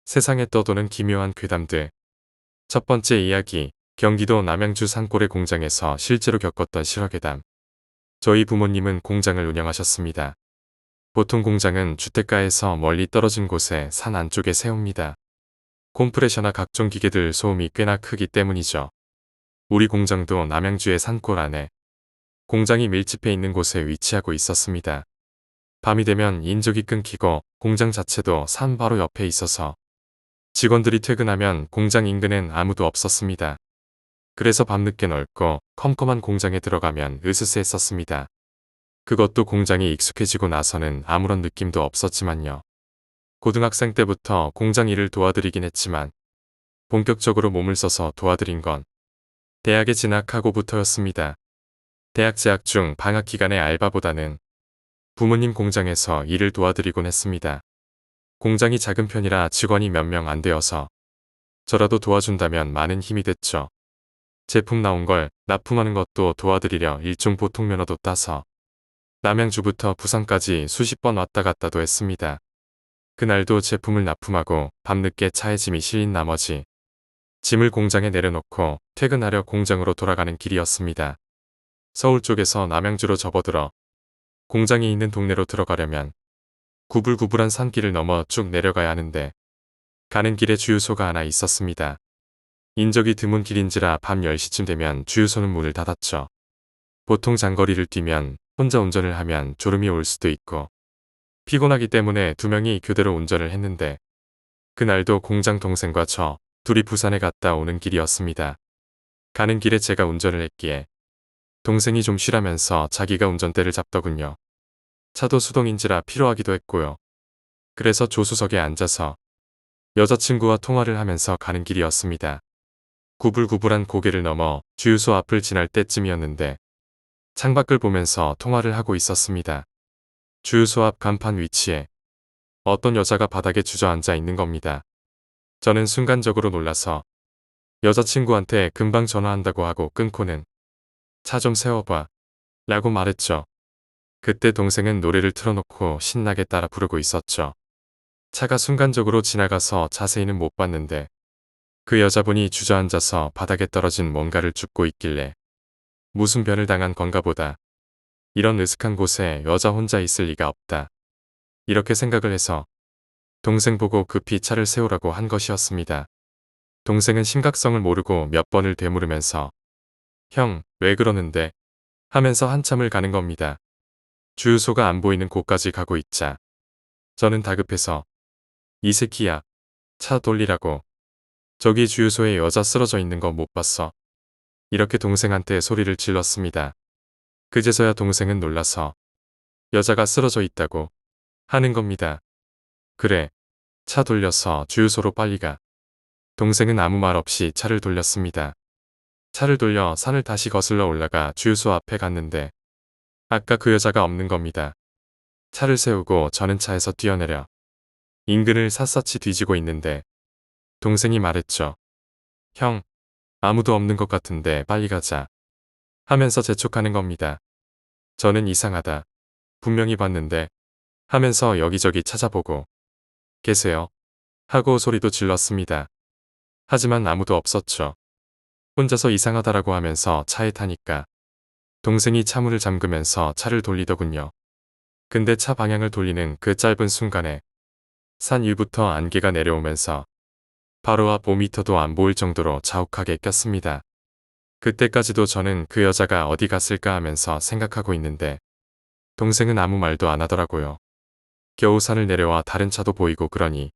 세상에 떠도는 기묘한 괴담들. 첫 번째 이야기, 경기도 남양주 산골의 공장에서 실제로 겪었던 실화괴담. 저희 부모님은 공장을 운영하셨습니다. 보통 공장은 주택가에서 멀리 떨어진 곳에 산 안쪽에 세웁니다. 콤프레셔나 각종 기계들 소음이 꽤나 크기 때문이죠. 우리 공장도 남양주의 산골 안에 공장이 밀집해 있는 곳에 위치하고 있었습니다. 밤이 되면 인적이 끊기고 공장 자체도 산 바로 옆에 있어서 직원들이 퇴근하면 공장 인근엔 아무도 없었습니다. 그래서 밤늦게 넓고 컴컴한 공장에 들어가면 으스스했었습니다. 그것도 공장이 익숙해지고 나서는 아무런 느낌도 없었지만요. 고등학생 때부터 공장 일을 도와드리긴 했지만 본격적으로 몸을 써서 도와드린 건 대학에 진학하고부터였습니다. 대학 재학 중 방학 기간에 알바보다는 부모님 공장에서 일을 도와드리곤 했습니다. 공장이 작은 편이라 직원이 몇 명 안 되어서 저라도 도와준다면 많은 힘이 됐죠. 제품 나온 걸 납품하는 것도 도와드리려 일종 보통 면허도 따서 남양주부터 부산까지 수십 번 왔다 갔다도 했습니다. 그날도 제품을 납품하고 밤늦게 차에 짐이 실린 나머지 짐을 공장에 내려놓고 퇴근하려 공장으로 돌아가는 길이었습니다. 서울 쪽에서 남양주로 접어들어 공장이 있는 동네로 들어가려면 구불구불한 산길을 넘어 쭉 내려가야 하는데 가는 길에 주유소가 하나 있었습니다. 인적이 드문 길인지라 밤 10시쯤 되면 주유소는 문을 닫았죠. 보통 장거리를 뛰면 혼자 운전을 하면 졸음이 올 수도 있고 피곤하기 때문에 두 명이 교대로 운전을 했는데 그날도 공장 동생과 저 둘이 부산에 갔다 오는 길이었습니다. 가는 길에 제가 운전을 했기에 동생이 좀 쉬라면서 자기가 운전대를 잡더군요. 차도 수동인지라 피로하기도 했고요. 그래서 조수석에 앉아서 여자친구와 통화를 하면서 가는 길이었습니다. 구불구불한 고개를 넘어 주유소 앞을 지날 때쯤이었는데 창밖을 보면서 통화를 하고 있었습니다. 주유소 앞 간판 위치에 어떤 여자가 바닥에 주저앉아 있는 겁니다. 저는 순간적으로 놀라서 여자친구한테 금방 전화한다고 하고 끊고는 차 좀 세워봐 라고 말했죠. 그때 동생은 노래를 틀어놓고 신나게 따라 부르고 있었죠. 차가 순간적으로 지나가서 자세히는 못 봤는데 그 여자분이 주저앉아서 바닥에 떨어진 뭔가를 줍고 있길래 무슨 변을 당한 건가 보다. 이런 으슥한 곳에 여자 혼자 있을 리가 없다. 이렇게 생각을 해서 동생 보고 급히 차를 세우라고 한 것이었습니다. 동생은 심각성을 모르고 몇 번을 되물으면서 형, 왜 그러는데? 하면서 한참을 가는 겁니다. 주유소가 안 보이는 곳까지 가고 있자 저는 다급해서 이 새끼야, 차 돌리라고. 저기 주유소에 여자 쓰러져 있는 거 못 봤어. 이렇게 동생한테 소리를 질렀습니다. 그제서야 동생은 놀라서 여자가 쓰러져 있다고 하는 겁니다. 그래, 차 돌려서 주유소로 빨리 가. 동생은 아무 말 없이 차를 돌렸습니다. 차를 돌려 산을 다시 거슬러 올라가 주유소 앞에 갔는데 아까 그 여자가 없는 겁니다. 차를 세우고 저는 차에서 뛰어내려 인근을 샅샅이 뒤지고 있는데 동생이 말했죠. 형, 아무도 없는 것 같은데 빨리 가자. 하면서 재촉하는 겁니다. 저는 이상하다. 분명히 봤는데 하면서 여기저기 찾아보고 계세요? 하고 소리도 질렀습니다. 하지만 아무도 없었죠. 혼자서 이상하다라고 하면서 차에 타니까 동생이 차문을 잠그면서 차를 돌리더군요. 근데 차 방향을 돌리는 그 짧은 순간에 산 위부터 안개가 내려오면서 바로 앞 5m도 안 보일 정도로 자욱하게 꼈습니다. 그때까지도 저는 그 여자가 어디 갔을까 하면서 생각하고 있는데 동생은 아무 말도 안 하더라고요. 겨우 산을 내려와 다른 차도 보이고 그러니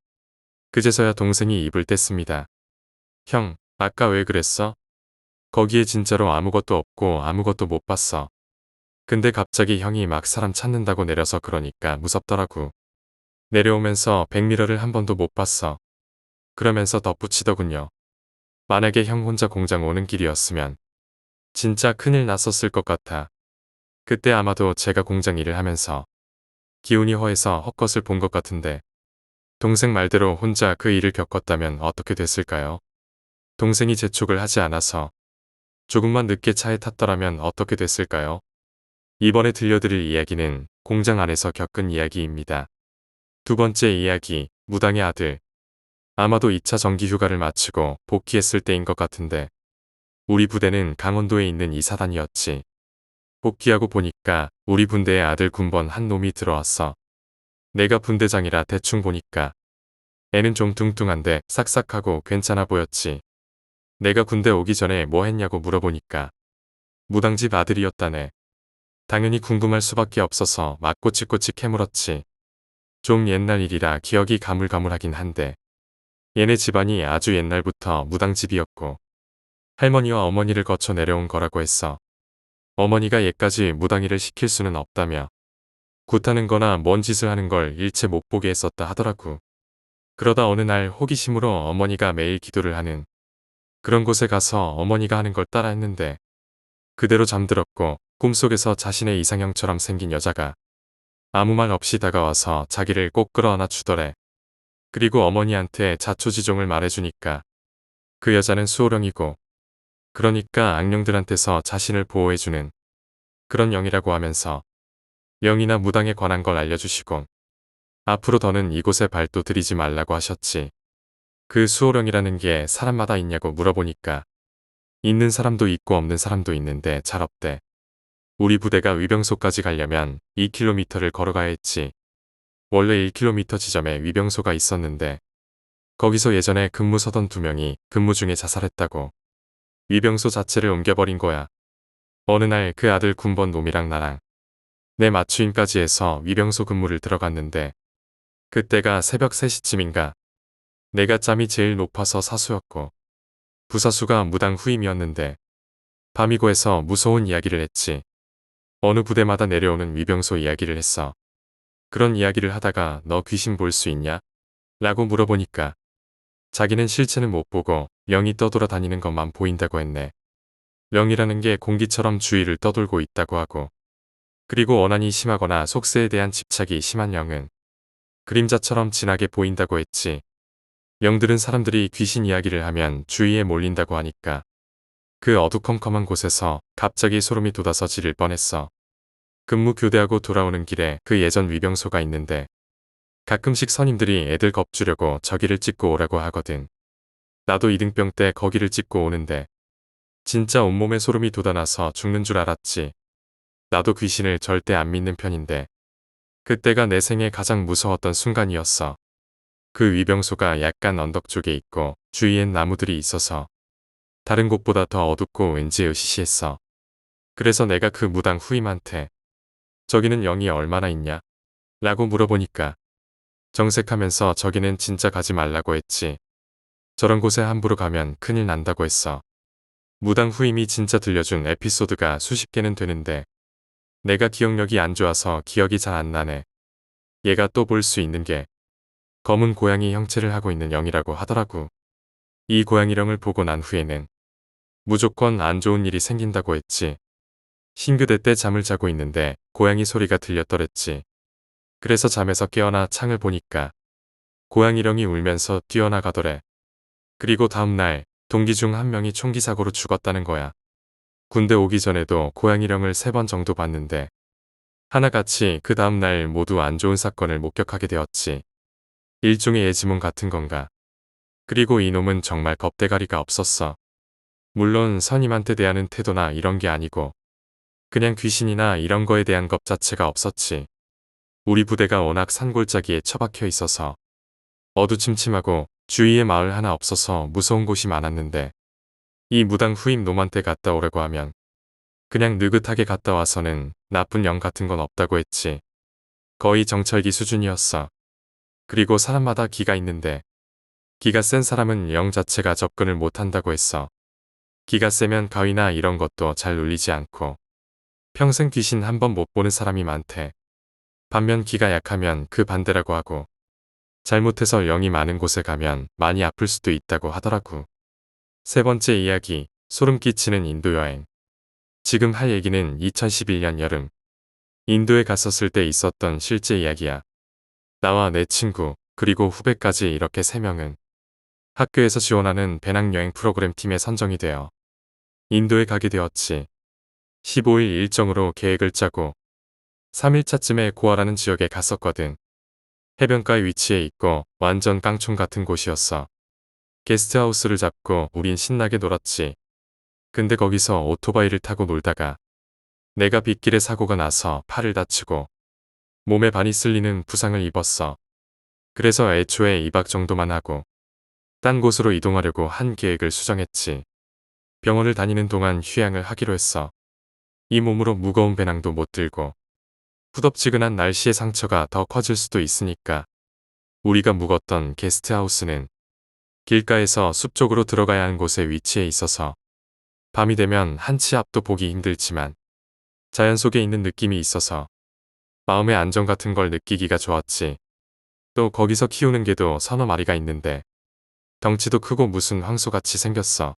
그제서야 동생이 입을 뗐습니다. 형, 아까 왜 그랬어? 거기에 진짜로 아무것도 없고 아무것도 못 봤어. 근데 갑자기 형이 막 사람 찾는다고 내려서 그러니까 무섭더라고. 내려오면서 백미러를 한 번도 못 봤어. 그러면서 덧붙이더군요. 만약에 형 혼자 공장 오는 길이었으면 진짜 큰일 났었을 것 같아. 그때 아마도 제가 공장 일을 하면서 기운이 허해서 헛것을 본 것 같은데 동생 말대로 혼자 그 일을 겪었다면 어떻게 됐을까요? 동생이 재촉을 하지 않아서 조금만 늦게 차에 탔더라면 어떻게 됐을까요? 이번에 들려드릴 이야기는 공장 안에서 겪은 이야기입니다. 두 번째 이야기, 무당의 아들. 아마도 2차 정기 휴가를 마치고 복귀했을 때인 것 같은데 우리 부대는 강원도에 있는 이사단이었지. 복귀하고 보니까 우리 분대에 아들 군번 한 놈이 들어왔어. 내가 분대장이라 대충 보니까 애는 좀 뚱뚱한데 싹싹하고 괜찮아 보였지. 내가 군대 오기 전에 뭐 했냐고 물어보니까 무당집 아들이었다네. 당연히 궁금할 수밖에 없어서 막 꼬치꼬치 캐물었지. 좀 옛날 일이라 기억이 가물가물하긴 한데 얘네 집안이 아주 옛날부터 무당집이었고 할머니와 어머니를 거쳐 내려온 거라고 했어. 어머니가 얘까지 무당일을 시킬 수는 없다며 굿하는 거나 뭔 짓을 하는 걸 일체 못 보게 했었다 하더라고. 그러다 어느 날 호기심으로 어머니가 매일 기도를 하는 그런 곳에 가서 어머니가 하는 걸 따라 했는데 그대로 잠들었고 꿈속에서 자신의 이상형처럼 생긴 여자가 아무 말 없이 다가와서 자기를 꼭 끌어안아 주더래. 그리고 어머니한테 자초지종을 말해주니까 그 여자는 수호령이고 그러니까 악령들한테서 자신을 보호해주는 그런 영이라고 하면서 영이나 무당에 관한 걸 알려주시고 앞으로 더는 이곳에 발도 들이지 말라고 하셨지. 그 수호령이라는 게 사람마다 있냐고 물어보니까 있는 사람도 있고 없는 사람도 있는데 잘 없대. 우리 부대가 위병소까지 가려면 2km를 걸어가야 했지. 원래 1km 지점에 위병소가 있었는데 거기서 예전에 근무 서던 2명이 근무 중에 자살했다고. 위병소 자체를 옮겨버린 거야. 어느 날 그 아들 군번 놈이랑 나랑 내 맞추임까지 해서 위병소 근무를 들어갔는데 그때가 새벽 3시쯤인가. 내가 짬이 제일 높아서 사수였고 부사수가 무당 후임이었는데 밤이고 해서 무서운 이야기를 했지. 어느 부대마다 내려오는 위병소 이야기를 했어. 그런 이야기를 하다가 너 귀신 볼 수 있냐? 라고 물어보니까 자기는 실체는 못 보고 영이 떠돌아 다니는 것만 보인다고 했네. 영이라는 게 공기처럼 주위를 떠돌고 있다고 하고 그리고 원한이 심하거나 속세에 대한 집착이 심한 영은 그림자처럼 진하게 보인다고 했지. 영들은 사람들이 귀신 이야기를 하면 주위에 몰린다고 하니까 그 어두컴컴한 곳에서 갑자기 소름이 돋아서 지를 뻔했어. 근무 교대하고 돌아오는 길에 그 예전 위병소가 있는데 가끔씩 선임들이 애들 겁주려고 저기를 찍고 오라고 하거든. 나도 이등병 때 거기를 찍고 오는데 진짜 온몸에 소름이 돋아나서 죽는 줄 알았지. 나도 귀신을 절대 안 믿는 편인데 그때가 내 생에 가장 무서웠던 순간이었어. 그 위병소가 약간 언덕 쪽에 있고 주위엔 나무들이 있어서 다른 곳보다 더 어둡고 왠지 으시시했어. 그래서 내가 그 무당 후임한테 저기는 영이 얼마나 있냐? 라고 물어보니까 정색하면서 저기는 진짜 가지 말라고 했지. 저런 곳에 함부로 가면 큰일 난다고 했어. 무당 후임이 진짜 들려준 에피소드가 수십 개는 되는데 내가 기억력이 안 좋아서 기억이 잘 안 나네. 얘가 또 볼 수 있는 게 검은 고양이 형체를 하고 있는 영이라고 하더라고. 이 고양이령을 보고 난 후에는 무조건 안 좋은 일이 생긴다고 했지. 신교대 때 잠을 자고 있는데 고양이 소리가 들렸더랬지. 그래서 잠에서 깨어나 창을 보니까 고양이령이 울면서 뛰어나가더래. 그리고 다음날 동기 중 한 명이 총기 사고로 죽었다는 거야. 군대 오기 전에도 고양이령을 3번 정도 봤는데 하나같이 그 다음날 모두 안 좋은 사건을 목격하게 되었지. 일종의 예지몽 같은 건가. 그리고 이놈은 정말 겁대가리가 없었어. 물론 선임한테 대하는 태도나 이런 게 아니고 그냥 귀신이나 이런 거에 대한 겁 자체가 없었지. 우리 부대가 워낙 산골짜기에 처박혀 있어서 어두침침하고 주위에 마을 하나 없어서 무서운 곳이 많았는데 이 무당 후임 놈한테 갔다 오라고 하면 그냥 느긋하게 갔다 와서는 나쁜 영 같은 건 없다고 했지. 거의 정찰기 수준이었어. 그리고 사람마다 기가 있는데 기가 센 사람은 영 자체가 접근을 못한다고 했어. 기가 세면 가위나 이런 것도 잘 눌리지 않고 평생 귀신 한 번 못 보는 사람이 많대. 반면 기가 약하면 그 반대라고 하고 잘못해서 영이 많은 곳에 가면 많이 아플 수도 있다고 하더라고. 3번째 이야기, 소름 끼치는 인도 여행. 지금 할 얘기는 2011년 여름 인도에 갔었을 때 있었던 실제 이야기야. 나와 내 친구 그리고 후배까지 이렇게 3명은 학교에서 지원하는 배낭여행 프로그램 팀에 선정이 되어 인도에 가게 되었지. 15일 일정으로 계획을 짜고 3일차쯤에 고아라는 지역에 갔었거든. 해변가에 위치해 있고 완전 깡총 같은 곳이었어. 게스트하우스를 잡고 우린 신나게 놀았지. 근데 거기서 오토바이를 타고 놀다가 내가 빗길에 사고가 나서 팔을 다치고 몸에 반이 쓸리는 부상을 입었어. 그래서 애초에 2박 정도만 하고 딴 곳으로 이동하려고 한 계획을 수정했지. 병원을 다니는 동안 휴양을 하기로 했어. 이 몸으로 무거운 배낭도 못 들고 후덥지근한 날씨의 상처가 더 커질 수도 있으니까. 우리가 묵었던 게스트하우스는 길가에서 숲 쪽으로 들어가야 하는 곳에 위치해 있어서 밤이 되면 한치 앞도 보기 힘들지만 자연 속에 있는 느낌이 있어서 마음의 안정 같은 걸 느끼기가 좋았지. 또 거기서 키우는 개도 서너 마리가 있는데 덩치도 크고 무슨 황소같이 생겼어.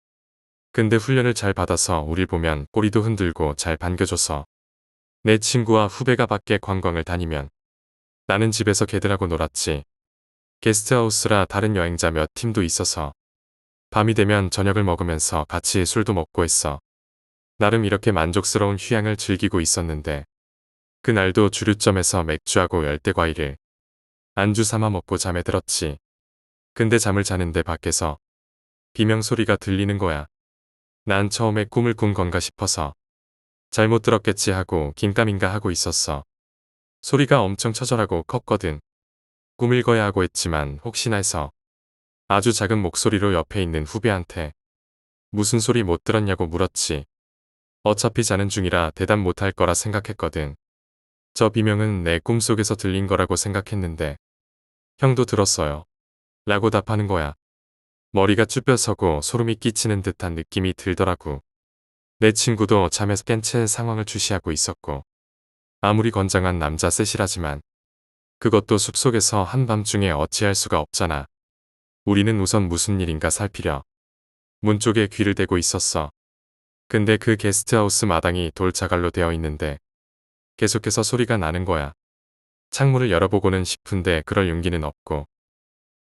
근데 훈련을 잘 받아서 우릴 보면 꼬리도 흔들고 잘 반겨줘서 내 친구와 후배가 밖에 관광을 다니면 나는 집에서 개들하고 놀았지. 게스트하우스라 다른 여행자 몇 팀도 있어서 밤이 되면 저녁을 먹으면서 같이 술도 먹고 했어. 나름 이렇게 만족스러운 휴양을 즐기고 있었는데 그날도 주류점에서 맥주하고 열대과일을 안주 삼아 먹고 잠에 들었지. 근데 잠을 자는데 밖에서 비명소리가 들리는 거야. 난 처음에 꿈을 꾼 건가 싶어서 잘못 들었겠지 하고 긴가민가 하고 있었어. 소리가 엄청 처절하고 컸거든. 꿈을 거야 하고 했지만 혹시나 해서 아주 작은 목소리로 옆에 있는 후배한테 무슨 소리 못 들었냐고 물었지. 어차피 자는 중이라 대답 못할 거라 생각했거든. 저 비명은 내 꿈속에서 들린 거라고 생각했는데 형도 들었어요. 라고 답하는 거야. 머리가 쭈뼛서고 소름이 끼치는 듯한 느낌이 들더라고. 내 친구도 잠에서 깬 채 상황을 주시하고 있었고 아무리 건장한 남자 셋이라지만 그것도 숲속에서 한밤중에 어찌할 수가 없잖아. 우리는 우선 무슨 일인가 살피려 문 쪽에 귀를 대고 있었어. 근데 그 게스트하우스 마당이 돌자갈로 되어 있는데 계속해서 소리가 나는 거야. 창문을 열어보고는 싶은데 그럴 용기는 없고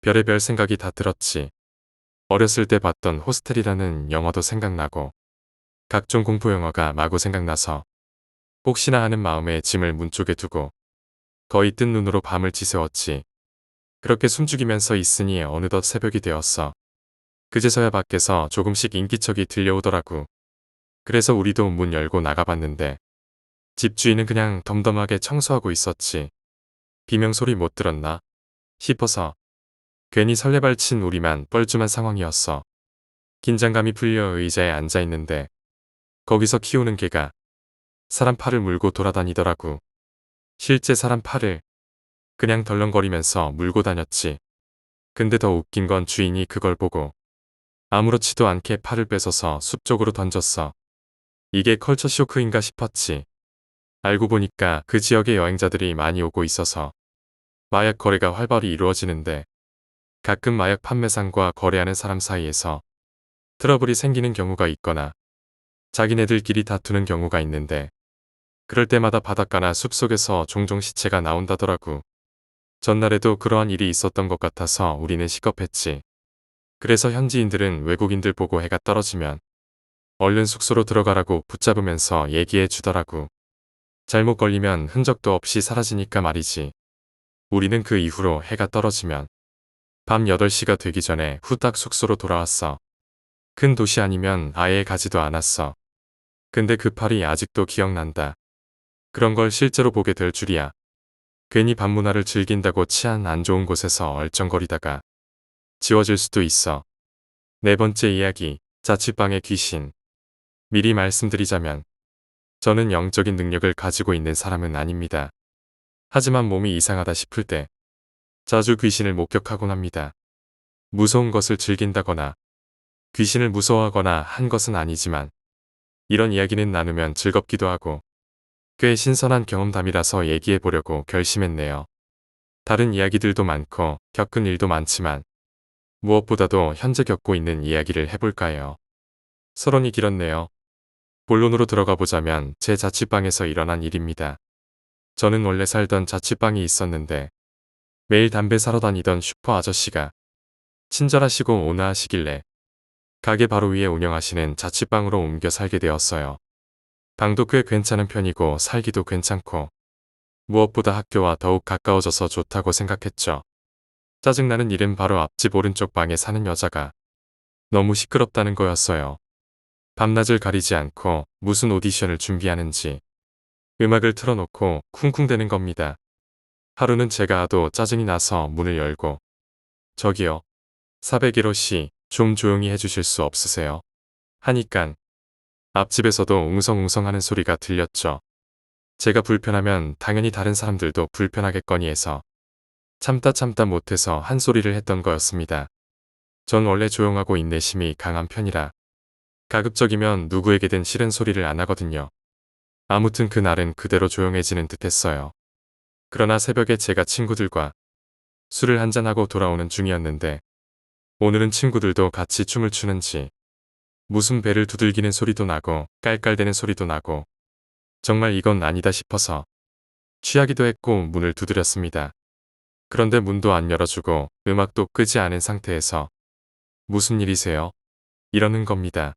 별의별 생각이 다 들었지. 어렸을 때 봤던 호스텔이라는 영화도 생각나고 각종 공포 영화가 마구 생각나서 혹시나 하는 마음에 짐을 문 쪽에 두고 거의 뜬 눈으로 밤을 지새웠지. 그렇게 숨죽이면서 있으니 어느덧 새벽이 되었어. 그제서야 밖에서 조금씩 인기척이 들려오더라고. 그래서 우리도 문 열고 나가봤는데 집주인은 그냥 덤덤하게 청소하고 있었지. 비명소리 못 들었나 싶어서 괜히 설레발친 우리만 뻘쭘한 상황이었어. 긴장감이 풀려 의자에 앉아있는데 거기서 키우는 개가 사람 팔을 물고 돌아다니더라고. 실제 사람 팔을 그냥 덜렁거리면서 물고 다녔지. 근데 더 웃긴 건 주인이 그걸 보고 아무렇지도 않게 팔을 뺏어서 숲 쪽으로 던졌어. 이게 컬처 쇼크인가 싶었지. 알고 보니까 그 지역에 여행자들이 많이 오고 있어서 마약 거래가 활발히 이루어지는데 가끔 마약 판매상과 거래하는 사람 사이에서 트러블이 생기는 경우가 있거나 자기네들끼리 다투는 경우가 있는데 그럴 때마다 바닷가나 숲속에서 종종 시체가 나온다더라고. 전날에도 그러한 일이 있었던 것 같아서 우리는 시겁했지. 그래서 현지인들은 외국인들 보고 해가 떨어지면 얼른 숙소로 들어가라고 붙잡으면서 얘기해 주더라고. 잘못 걸리면 흔적도 없이 사라지니까 말이지. 우리는 그 이후로 해가 떨어지면 밤 8시가 되기 전에 후딱 숙소로 돌아왔어. 큰 도시 아니면 아예 가지도 않았어. 근데 그 팔이 아직도 기억난다. 그런 걸 실제로 보게 될 줄이야. 괜히 밤문화를 즐긴다고 치안 안 좋은 곳에서 얼쩡거리다가 지워질 수도 있어. 네 번째 이야기, 자취방의 귀신. 미리 말씀드리자면 저는 영적인 능력을 가지고 있는 사람은 아닙니다. 하지만 몸이 이상하다 싶을 때 자주 귀신을 목격하곤 합니다. 무서운 것을 즐긴다거나 귀신을 무서워하거나 한 것은 아니지만 이런 이야기는 나누면 즐겁기도 하고 꽤 신선한 경험담이라서 얘기해 보려고 결심했네요. 다른 이야기들도 많고 겪은 일도 많지만 무엇보다도 현재 겪고 있는 이야기를 해볼까 해요. 서론이 길었네요. 본론으로 들어가 보자면 제 자취방에서 일어난 일입니다. 저는 원래 살던 자취방이 있었는데 매일 담배 사러 다니던 슈퍼 아저씨가 친절하시고 온화하시길래 가게 바로 위에 운영하시는 자취방으로 옮겨 살게 되었어요. 방도 꽤 괜찮은 편이고 살기도 괜찮고 무엇보다 학교와 더욱 가까워져서 좋다고 생각했죠. 짜증나는 일은 바로 앞집 오른쪽 방에 사는 여자가 너무 시끄럽다는 거였어요. 밤낮을 가리지 않고 무슨 오디션을 준비하는지 음악을 틀어놓고 쿵쿵대는 겁니다. 하루는 제가 하도 짜증이 나서 문을 열고 저기요. 401호 씨, 좀 조용히 해주실 수 없으세요? 하니깐 앞집에서도 웅성웅성하는 소리가 들렸죠. 제가 불편하면 당연히 다른 사람들도 불편하겠거니 해서 참다 못해서 한 소리를 했던 거였습니다. 전 원래 조용하고 인내심이 강한 편이라 가급적이면 누구에게든 싫은 소리를 안 하거든요. 아무튼 그날은 그대로 조용해지는 듯 했어요. 그러나 새벽에 제가 친구들과 술을 한잔하고 돌아오는 중이었는데 오늘은 친구들도 같이 춤을 추는지 무슨 배를 두들기는 소리도 나고 깔깔대는 소리도 나고 정말 이건 아니다 싶어서 취하기도 했고 문을 두드렸습니다. 그런데 문도 안 열어주고 음악도 끄지 않은 상태에서 무슨 일이세요? 이러는 겁니다.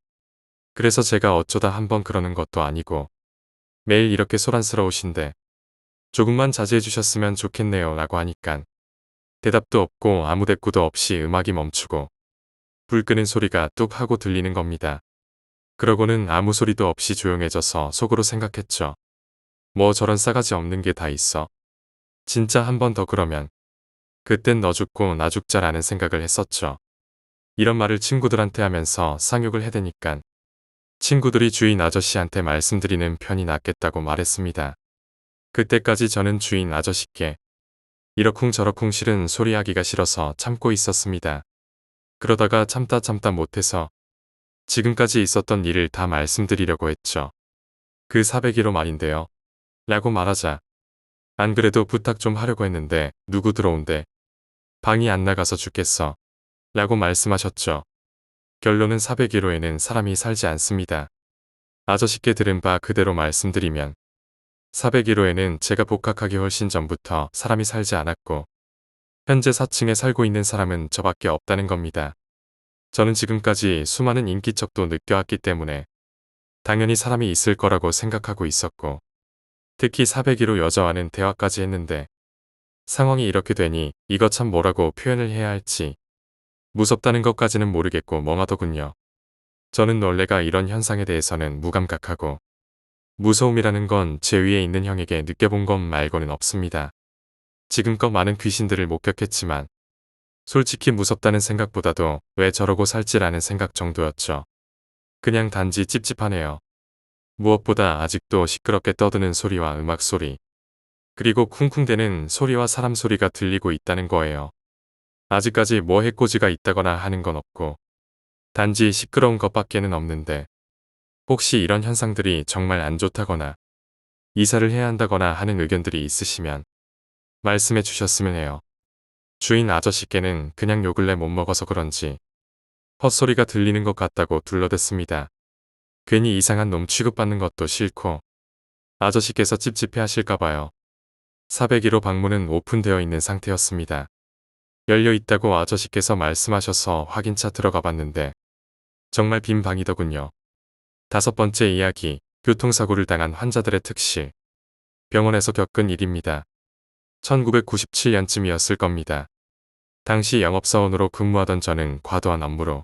그래서 제가 어쩌다 한번 그러는 것도 아니고 매일 이렇게 소란스러우신데 조금만 자제해 주셨으면 좋겠네요 라고 하니깐 대답도 없고 아무 대꾸도 없이 음악이 멈추고 불 끄는 소리가 뚝 하고 들리는 겁니다. 그러고는 아무 소리도 없이 조용해져서 속으로 생각했죠. 뭐 저런 싸가지 없는 게 다 있어. 진짜 한 번 더 그러면 그땐 너 죽고 나 죽자라는 생각을 했었죠. 이런 말을 친구들한테 하면서 상욕을 해대니깐 친구들이 주인 아저씨한테 말씀드리는 편이 낫겠다고 말했습니다. 그때까지 저는 주인 아저씨께 이러쿵저러쿵 싫은 소리 하기가 싫어서 참고 있었습니다. 그러다가 참다 못해서 지금까지 있었던 일을 다 말씀드리려고 했죠. 그 401호 말인데요. 라고 말하자 안 그래도 부탁 좀 하려고 했는데 누구 들어온대. 방이 안 나가서 죽겠어. 라고 말씀하셨죠. 결론은 401호에는 사람이 살지 않습니다. 아저씨께 들은 바 그대로 말씀드리면 401호에는 제가 복학하기 훨씬 전부터 사람이 살지 않았고 현재 4층에 살고 있는 사람은 저밖에 없다는 겁니다. 저는 지금까지 수많은 인기척도 느껴왔기 때문에 당연히 사람이 있을 거라고 생각하고 있었고 특히 401호 여자와는 대화까지 했는데 상황이 이렇게 되니 이거 참 뭐라고 표현을 해야 할지 무섭다는 것까지는 모르겠고 멍하더군요. 저는 원래가 이런 현상에 대해서는 무감각하고 무서움이라는 건 제 위에 있는 형에게 느껴본 것 말고는 없습니다. 지금껏 많은 귀신들을 목격했지만 솔직히 무섭다는 생각보다도 왜 저러고 살지라는 생각 정도였죠. 그냥 단지 찝찝하네요. 무엇보다 아직도 시끄럽게 떠드는 소리와 음악 소리, 그리고 쿵쿵대는 소리와 사람 소리가 들리고 있다는 거예요. 아직까지 뭐 해코지가 있다거나 하는 건 없고 단지 시끄러운 것밖에는 없는데 혹시 이런 현상들이 정말 안 좋다거나 이사를 해야 한다거나 하는 의견들이 있으시면 말씀해 주셨으면 해요. 주인 아저씨께는 그냥 요 근래 못 먹어서 그런지 헛소리가 들리는 것 같다고 둘러댔습니다. 괜히 이상한 놈 취급받는 것도 싫고 아저씨께서 찝찝해 하실까봐요. 401호 방문은 오픈되어 있는 상태였습니다. 열려 있다고 아저씨께서 말씀하셔서 확인차 들어가 봤는데 정말 빈 방이더군요. 5번째 이야기, 교통사고를 당한 환자들의 특실. 병원에서 겪은 일입니다. 1997년쯤이었을 겁니다. 당시 영업사원으로 근무하던 저는 과도한 업무로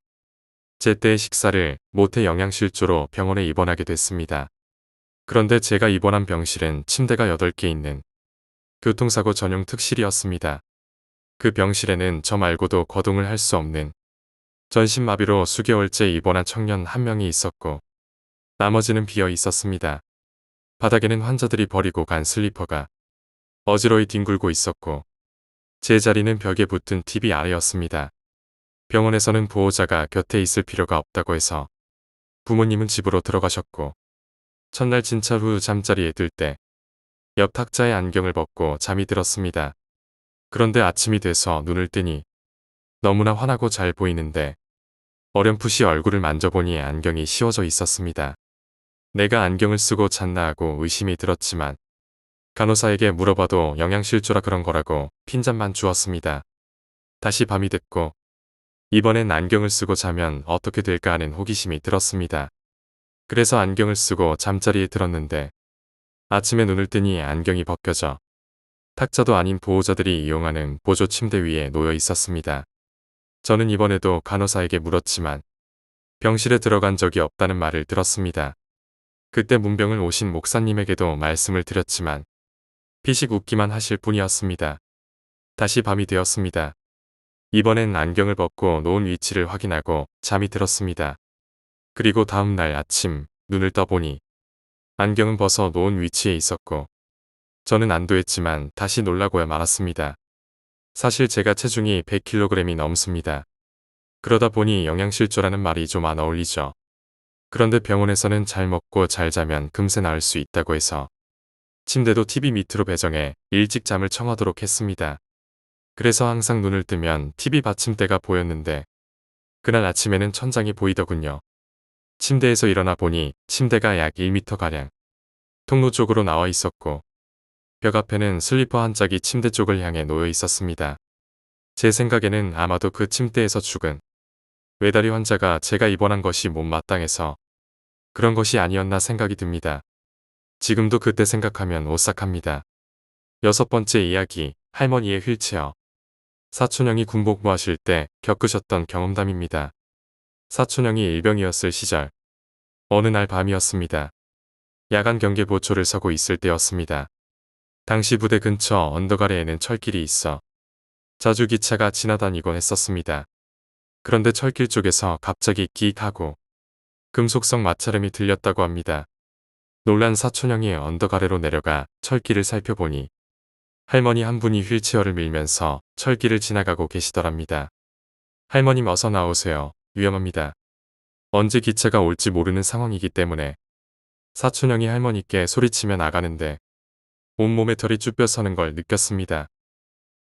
제때의 식사를 못해 영양실조로 병원에 입원하게 됐습니다. 그런데 제가 입원한 병실은 침대가 8개 있는 교통사고 전용 특실이었습니다. 그 병실에는 저 말고도 거동을 할 수 없는 전신마비로 수개월째 입원한 청년 한 명이 있었고 나머지는 비어 있었습니다. 바닥에는 환자들이 버리고 간 슬리퍼가 어지러이 뒹굴고 있었고 제 자리는 벽에 붙은 TV 아래였습니다. 병원에서는 보호자가 곁에 있을 필요가 없다고 해서 부모님은 집으로 들어가셨고 첫날 진찰 후 잠자리에 들 때 옆 탁자에 안경을 벗고 잠이 들었습니다. 그런데 아침이 돼서 눈을 뜨니 너무나 환하고 잘 보이는데 어렴풋이 얼굴을 만져보니 안경이 씌워져 있었습니다. 내가 안경을 쓰고 잤나 하고 의심이 들었지만 간호사에게 물어봐도 영양실조라 그런 거라고 핀잔만 주었습니다. 다시 밤이 됐고 이번엔 안경을 쓰고 자면 어떻게 될까 하는 호기심이 들었습니다. 그래서 안경을 쓰고 잠자리에 들었는데 아침에 눈을 뜨니 안경이 벗겨져 탁자도 아닌 보호자들이 이용하는 보조 침대 위에 놓여 있었습니다. 저는 이번에도 간호사에게 물었지만 병실에 들어간 적이 없다는 말을 들었습니다. 그때 문병을 오신 목사님에게도 말씀을 드렸지만 피식 웃기만 하실 뿐이었습니다. 다시 밤이 되었습니다. 이번엔 안경을 벗고 놓은 위치를 확인하고 잠이 들었습니다. 그리고 다음 날 아침 눈을 떠보니 안경은 벗어 놓은 위치에 있었고 저는 안도했지만 다시 놀라고야 말았습니다. 사실 제가 체중이 100kg이 넘습니다. 그러다 보니 영양실조라는 말이 좀 안 어울리죠. 그런데 병원에서는 잘 먹고 잘 자면 금세 나을 수 있다고 해서 침대도 TV 밑으로 배정해 일찍 잠을 청하도록 했습니다. 그래서 항상 눈을 뜨면 TV 받침대가 보였는데 그날 아침에는 천장이 보이더군요. 침대에서 일어나 보니 침대가 약 1m가량 통로 쪽으로 나와 있었고 벽 앞에는 슬리퍼 한 짝이 침대 쪽을 향해 놓여 있었습니다. 제 생각에는 아마도 그 침대에서 죽은 외다리 환자가 제가 입원한 것이 못마땅해서 그런 것이 아니었나 생각이 듭니다. 지금도 그때 생각하면 오싹합니다. 6번째 이야기, 할머니의 휠체어. 사촌형이 군복무하실 때 겪으셨던 경험담입니다. 사촌형이 일병이었을 시절 어느 날 밤이었습니다. 야간 경계 보초를 서고 있을 때였습니다. 당시 부대 근처 언덕 아래에는 철길이 있어 자주 기차가 지나다니곤 했었습니다. 그런데 철길 쪽에서 갑자기 끽 하고 금속성 마찰음이 들렸다고 합니다. 놀란 사촌형이 언덕 아래로 내려가 철길을 살펴보니 할머니 한 분이 휠체어를 밀면서 철길을 지나가고 계시더랍니다. 할머님 어서 나오세요. 위험합니다. 언제 기차가 올지 모르는 상황이기 때문에 사촌형이 할머니께 소리치며 나가는데 온몸에 털이 쭈뼛 서는 걸 느꼈습니다.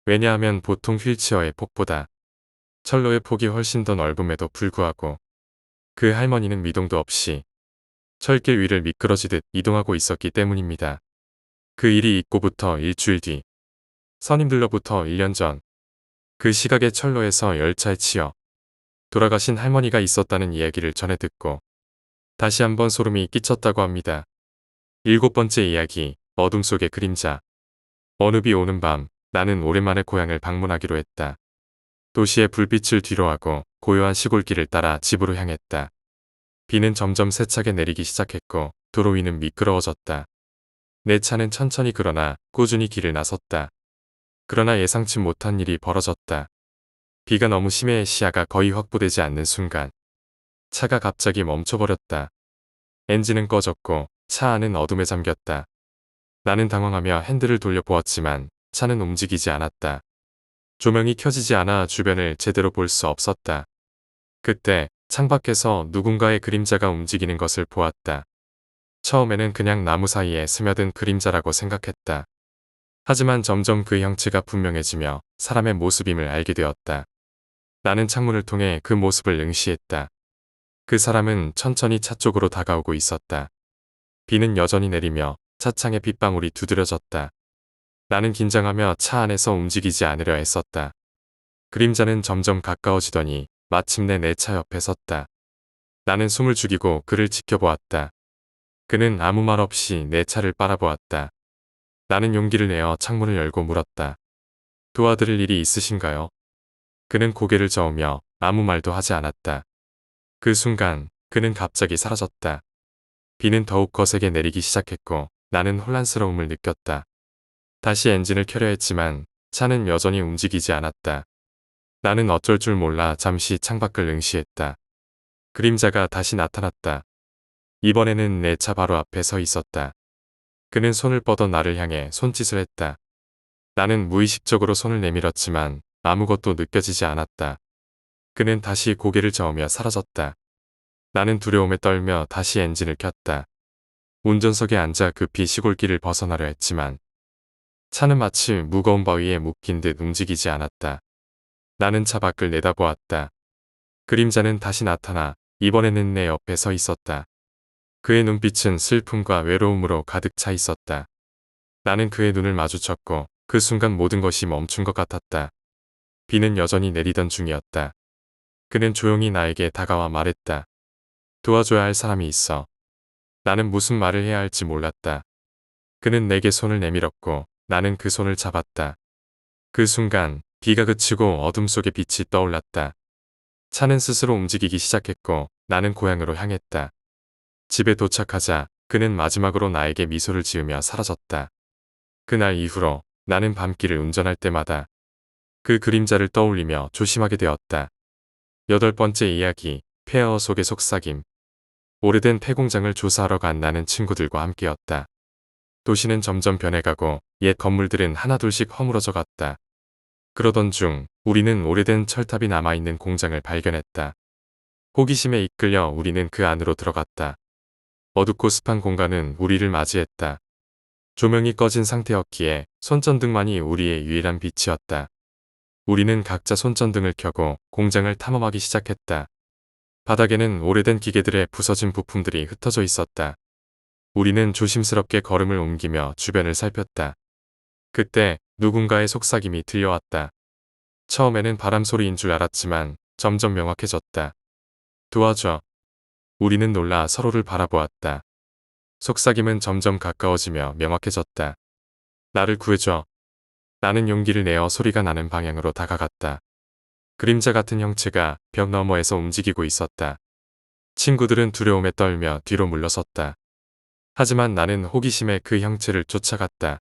왜냐하면 보통 휠체어의 폭보다 철로의 폭이 훨씬 더 넓음에도 불구하고 그 할머니는 미동도 없이 철길 위를 미끄러지듯 이동하고 있었기 때문입니다. 그 일이 있고부터 일주일 뒤 선임들로부터 1년 전 그 시각에 철로에서 열차에 치여 돌아가신 할머니가 있었다는 이야기를 전해 듣고 다시 한번 소름이 끼쳤다고 합니다. 7번째 이야기, 어둠 속의 그림자. 어느 비 오는 밤 나는 오랜만에 고향을 방문하기로 했다. 도시의 불빛을 뒤로하고 고요한 시골길을 따라 집으로 향했다. 비는 점점 세차게 내리기 시작했고 도로 위는 미끄러워졌다. 내 차는 천천히 그러나 꾸준히 길을 나섰다. 그러나 예상치 못한 일이 벌어졌다. 비가 너무 심해 시야가 거의 확보되지 않는 순간 차가 갑자기 멈춰버렸다. 엔진은 꺼졌고 차 안은 어둠에 잠겼다. 나는 당황하며 핸들을 돌려보았지만 차는 움직이지 않았다. 조명이 켜지지 않아 주변을 제대로 볼 수 없었다. 그때 창밖에서 누군가의 그림자가 움직이는 것을 보았다. 처음에는 그냥 나무 사이에 스며든 그림자라고 생각했다. 하지만 점점 그 형체가 분명해지며 사람의 모습임을 알게 되었다. 나는 창문을 통해 그 모습을 응시했다. 그 사람은 천천히 차 쪽으로 다가오고 있었다. 비는 여전히 내리며 차창에 빗방울이 두드려졌다. 나는 긴장하며 차 안에서 움직이지 않으려 애썼다. 그림자는 점점 가까워지더니 마침내 내 차 옆에 섰다. 나는 숨을 죽이고 그를 지켜보았다. 그는 아무 말 없이 내 차를 바라보았다. 나는 용기를 내어 창문을 열고 물었다. 도와드릴 일이 있으신가요? 그는 고개를 저으며 아무 말도 하지 않았다. 그 순간 그는 갑자기 사라졌다. 비는 더욱 거세게 내리기 시작했고 나는 혼란스러움을 느꼈다. 다시 엔진을 켜려 했지만 차는 여전히 움직이지 않았다. 나는 어쩔 줄 몰라 잠시 창밖을 응시했다. 그림자가 다시 나타났다. 이번에는 내 차 바로 앞에 서 있었다. 그는 손을 뻗어 나를 향해 손짓을 했다. 나는 무의식적으로 손을 내밀었지만 아무것도 느껴지지 않았다. 그는 다시 고개를 저으며 사라졌다. 나는 두려움에 떨며 다시 엔진을 켰다. 운전석에 앉아 급히 시골길을 벗어나려 했지만 차는 마치 무거운 바위에 묶인 듯 움직이지 않았다. 나는 차 밖을 내다보았다. 그림자는 다시 나타나 이번에는 내 옆에 서 있었다. 그의 눈빛은 슬픔과 외로움으로 가득 차 있었다. 나는 그의 눈을 마주쳤고 그 순간 모든 것이 멈춘 것 같았다. 비는 여전히 내리던 중이었다. 그는 조용히 나에게 다가와 말했다. 도와줘야 할 사람이 있어. 나는 무슨 말을 해야 할지 몰랐다. 그는 내게 손을 내밀었고 나는 그 손을 잡았다. 그 순간 비가 그치고 어둠 속에 빛이 떠올랐다. 차는 스스로 움직이기 시작했고 나는 고향으로 향했다. 집에 도착하자 그는 마지막으로 나에게 미소를 지으며 사라졌다. 그날 이후로 나는 밤길을 운전할 때마다 그 그림자를 떠올리며 조심하게 되었다. 8번째 이야기, 폐허 속의 속삭임. 오래된 폐공장을 조사하러 간 나는 친구들과 함께였다. 도시는 점점 변해가고 옛 건물들은 하나둘씩 허물어져 갔다. 그러던 중 우리는 오래된 철탑이 남아있는 공장을 발견했다. 호기심에 이끌려 우리는 그 안으로 들어갔다. 어둡고 습한 공간은 우리를 맞이했다. 조명이 꺼진 상태였기에 손전등만이 우리의 유일한 빛이었다. 우리는 각자 손전등을 켜고 공장을 탐험하기 시작했다. 바닥에는 오래된 기계들의 부서진 부품들이 흩어져 있었다. 우리는 조심스럽게 걸음을 옮기며 주변을 살폈다. 그때 누군가의 속삭임이 들려왔다. 처음에는 바람 소리인 줄 알았지만 점점 명확해졌다. 도와줘. 우리는 놀라 서로를 바라보았다. 속삭임은 점점 가까워지며 명확해졌다. 나를 구해줘. 나는 용기를 내어 소리가 나는 방향으로 다가갔다. 그림자 같은 형체가 벽 너머에서 움직이고 있었다. 친구들은 두려움에 떨며 뒤로 물러섰다. 하지만 나는 호기심에 그 형체를 쫓아갔다.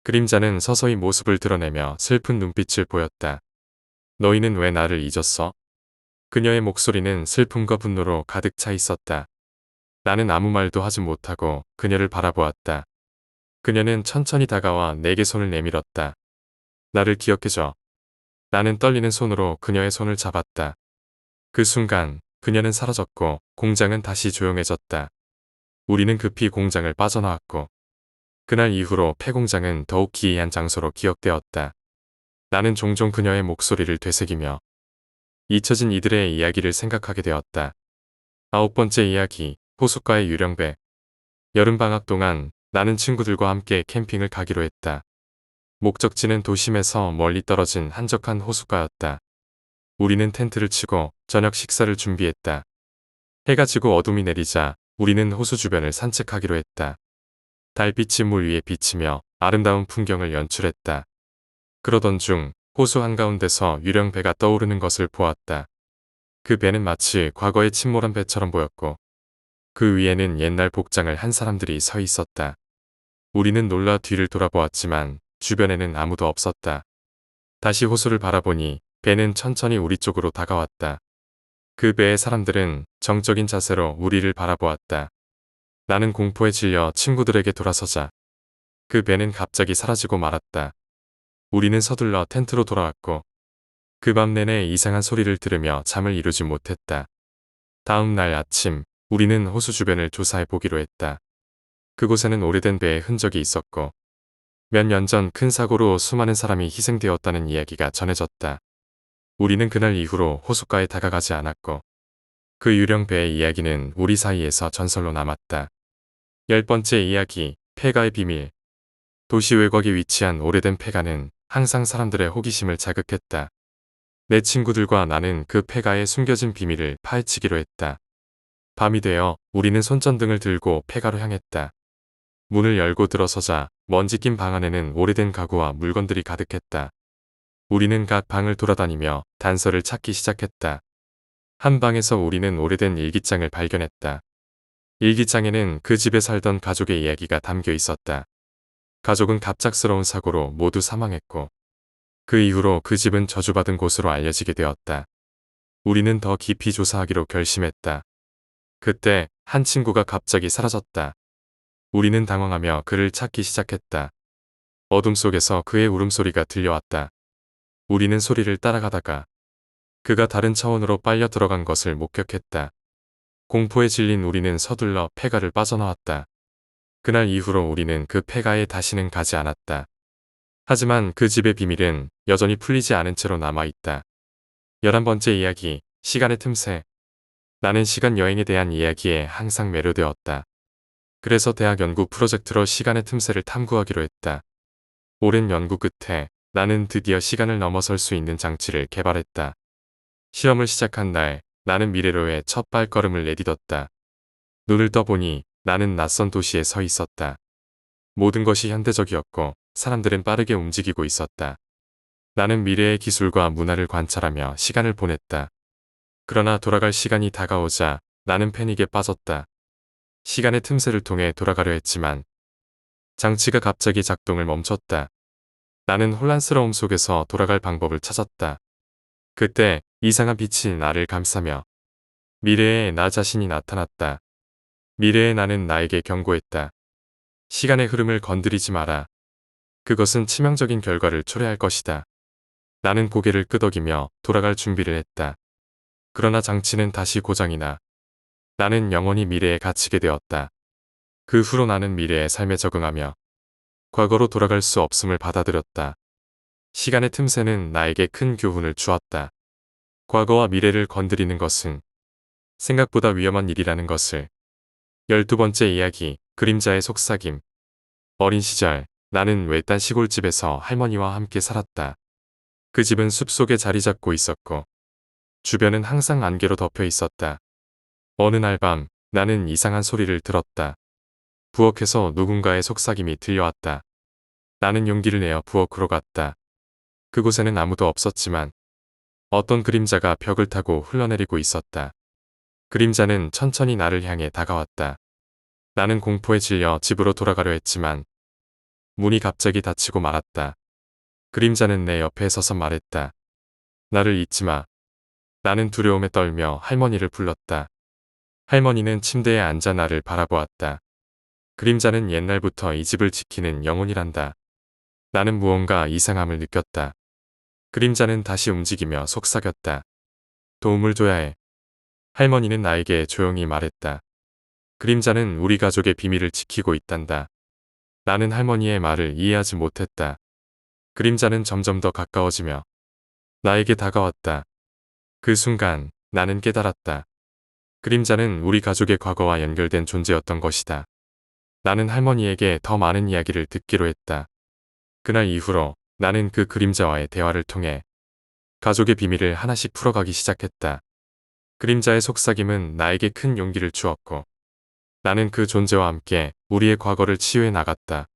그림자는 서서히 모습을 드러내며 슬픈 눈빛을 보였다. 너희는 왜 나를 잊었어? 그녀의 목소리는 슬픔과 분노로 가득 차 있었다. 나는 아무 말도 하지 못하고 그녀를 바라보았다. 그녀는 천천히 다가와 내게 손을 내밀었다. 나를 기억해줘. 나는 떨리는 손으로 그녀의 손을 잡았다. 그 순간 그녀는 사라졌고 공장은 다시 조용해졌다. 우리는 급히 공장을 빠져나왔고 그날 이후로 폐공장은 더욱 기이한 장소로 기억되었다. 나는 종종 그녀의 목소리를 되새기며 잊혀진 이들의 이야기를 생각하게 되었다. 9번째 이야기, 호숫가의 유령배. 여름방학 동안 나는 친구들과 함께 캠핑을 가기로 했다. 목적지는 도심에서 멀리 떨어진 한적한 호숫가였다. 우리는 텐트를 치고 저녁 식사를 준비했다. 해가 지고 어둠이 내리자 우리는 호수 주변을 산책하기로 했다. 달빛이 물 위에 비치며 아름다운 풍경을 연출했다. 그러던 중 호수 한가운데서 유령배가 떠오르는 것을 보았다. 그 배는 마치 과거의 침몰한 배처럼 보였고 그 위에는 옛날 복장을 한 사람들이 서 있었다. 우리는 놀라 뒤를 돌아보았지만 주변에는 아무도 없었다. 다시 호수를 바라보니 배는 천천히 우리 쪽으로 다가왔다. 그 배의 사람들은 정적인 자세로 우리를 바라보았다. 나는 공포에 질려 친구들에게 돌아서자 그 배는 갑자기 사라지고 말았다. 우리는 서둘러 텐트로 돌아왔고 그 밤 내내 이상한 소리를 들으며 잠을 이루지 못했다. 다음 날 아침 우리는 호수 주변을 조사해 보기로 했다. 그곳에는 오래된 배의 흔적이 있었고 몇 년 전 큰 사고로 수많은 사람이 희생되었다는 이야기가 전해졌다. 우리는 그날 이후로 호숫가에 다가가지 않았고 그 유령 배의 이야기는 우리 사이에서 전설로 남았다. 10번째 이야기, 폐가의 비밀. 도시 외곽에 위치한 오래된 폐가는 항상 사람들의 호기심을 자극했다. 내 친구들과 나는 그 폐가의 숨겨진 비밀을 파헤치기로 했다. 밤이 되어 우리는 손전등을 들고 폐가로 향했다. 문을 열고 들어서자 먼지 낀 방 안에는 오래된 가구와 물건들이 가득했다. 우리는 각 방을 돌아다니며 단서를 찾기 시작했다. 한 방에서 우리는 오래된 일기장을 발견했다. 일기장에는 그 집에 살던 가족의 이야기가 담겨 있었다. 가족은 갑작스러운 사고로 모두 사망했고 그 이후로 그 집은 저주받은 곳으로 알려지게 되었다. 우리는 더 깊이 조사하기로 결심했다. 그때 한 친구가 갑자기 사라졌다. 우리는 당황하며 그를 찾기 시작했다. 어둠 속에서 그의 울음소리가 들려왔다. 우리는 소리를 따라가다가 그가 다른 차원으로 빨려 들어간 것을 목격했다. 공포에 질린 우리는 서둘러 폐가를 빠져나왔다. 그날 이후로 우리는 그 폐가에 다시는 가지 않았다. 하지만 그 집의 비밀은 여전히 풀리지 않은 채로 남아있다. 11번째 이야기, 시간의 틈새. 나는 시간 여행에 대한 이야기에 항상 매료되었다. 그래서 대학 연구 프로젝트로 시간의 틈새를 탐구하기로 했다. 오랜 연구 끝에 나는 드디어 시간을 넘어설 수 있는 장치를 개발했다. 실험을 시작한 날, 나는 미래로의 첫 발걸음을 내딛었다. 눈을 떠보니 나는 낯선 도시에 서 있었다. 모든 것이 현대적이었고 사람들은 빠르게 움직이고 있었다. 나는 미래의 기술과 문화를 관찰하며 시간을 보냈다. 그러나 돌아갈 시간이 다가오자 나는 패닉에 빠졌다. 시간의 틈새를 통해 돌아가려 했지만 장치가 갑자기 작동을 멈췄다. 나는 혼란스러움 속에서 돌아갈 방법을 찾았다. 그때 이상한 빛이 나를 감싸며 미래의 나 자신이 나타났다. 미래의 나는 나에게 경고했다. 시간의 흐름을 건드리지 마라. 그것은 치명적인 결과를 초래할 것이다. 나는 고개를 끄덕이며 돌아갈 준비를 했다. 그러나 장치는 다시 고장이 나. 나는 영원히 미래에 갇히게 되었다. 그 후로 나는 미래의 삶에 적응하며 과거로 돌아갈 수 없음을 받아들였다. 시간의 틈새는 나에게 큰 교훈을 주었다. 과거와 미래를 건드리는 것은 생각보다 위험한 일이라는 것을. 12번째 이야기, 그림자의 속삭임. 어린 시절, 나는 외딴 시골집에서 할머니와 함께 살았다. 그 집은 숲속에 자리 잡고 있었고, 주변은 항상 안개로 덮여 있었다. 어느 날 밤, 나는 이상한 소리를 들었다. 부엌에서 누군가의 속삭임이 들려왔다. 나는 용기를 내어 부엌으로 갔다. 그곳에는 아무도 없었지만, 어떤 그림자가 벽을 타고 흘러내리고 있었다. 그림자는 천천히 나를 향해 다가왔다. 나는 공포에 질려 집으로 돌아가려 했지만 문이 갑자기 닫히고 말았다. 그림자는 내 옆에 서서 말했다. 나를 잊지 마. 나는 두려움에 떨며 할머니를 불렀다. 할머니는 침대에 앉아 나를 바라보았다. 그림자는 옛날부터 이 집을 지키는 영혼이란다. 나는 무언가 이상함을 느꼈다. 그림자는 다시 움직이며 속삭였다. 도움을 줘야 해. 할머니는 나에게 조용히 말했다. 그림자는 우리 가족의 비밀을 지키고 있단다. 나는 할머니의 말을 이해하지 못했다. 그림자는 점점 더 가까워지며 나에게 다가왔다. 그 순간 나는 깨달았다. 그림자는 우리 가족의 과거와 연결된 존재였던 것이다. 나는 할머니에게 더 많은 이야기를 듣기로 했다. 그날 이후로 나는 그 그림자와의 대화를 통해 가족의 비밀을 하나씩 풀어가기 시작했다. 그림자의 속삭임은 나에게 큰 용기를 주었고 나는 그 존재와 함께 우리의 과거를 치유해 나갔다.